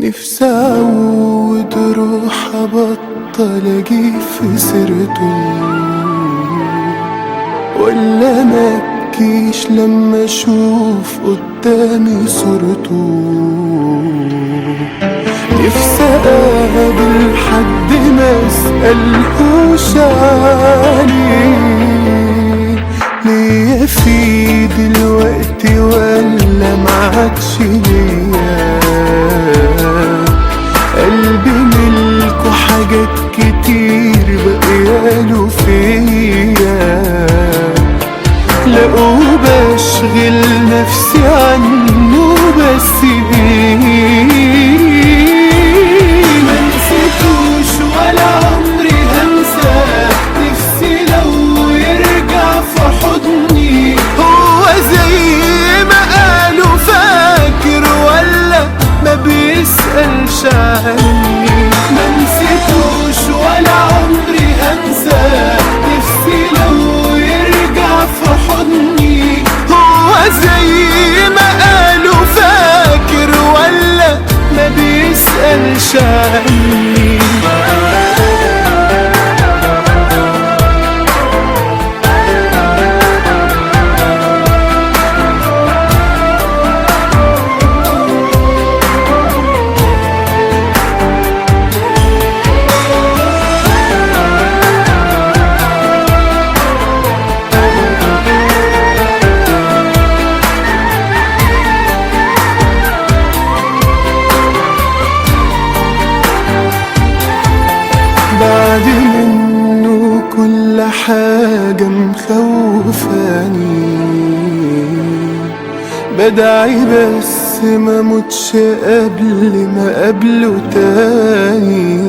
نفسي اعود روح ابطل اجيب في سيرته، ولا مبكيش لما اشوف قدامي صورته. نفسي اقابل حد ما اسألهوش عليه، ليا فيه دلوقتي ولا معادش ليا. قلبي ملكه حاجات كتير بقياله فيا، لقوا بشغل نفسي عنه بس ما نسيتوش ولا عمري هنساه. نفسي لو يرجع في حضني هو زي ما قالوا فاكر، ولا ما بيسألش عني. ما نسيتوش ولا عمري هنساه. نفسي لو يرجع في حضني هو زي ما قالوا فاكر، ولا ما بيسألش عني. بعد منه كل حاجة مخوفاني، بدعي بس ما موتش قبل ما قابله تاني.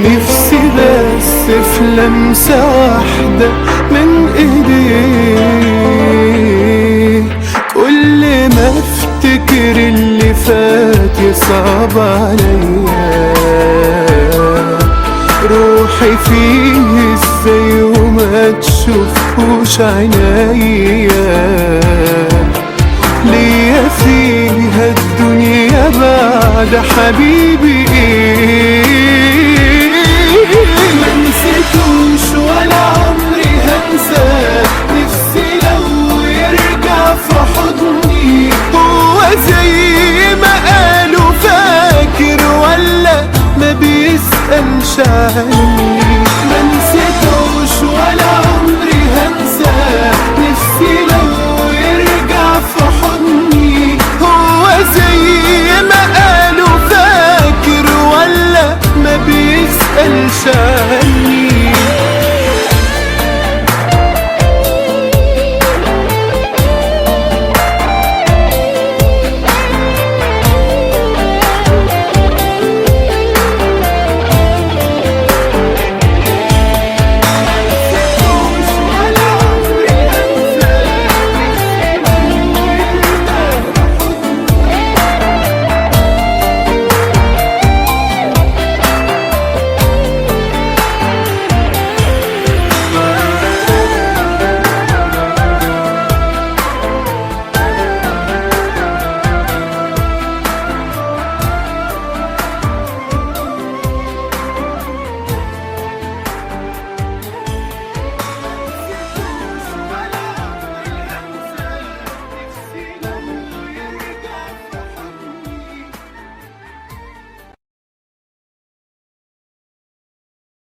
نفسي بس في لمسة واحدة من ايديه، كل ما افتكر اللي فات يصعب عليا. روحي فيه ازاي وما تشوفوش عينيا، ليا فيها الدنيا بعد حبيبي ايه. ما نسيتوش ولا عمري هنساه. نفسي لو يرجع في حضني هو زي ما قالوا فاكر، ولا ما بيسألش عني.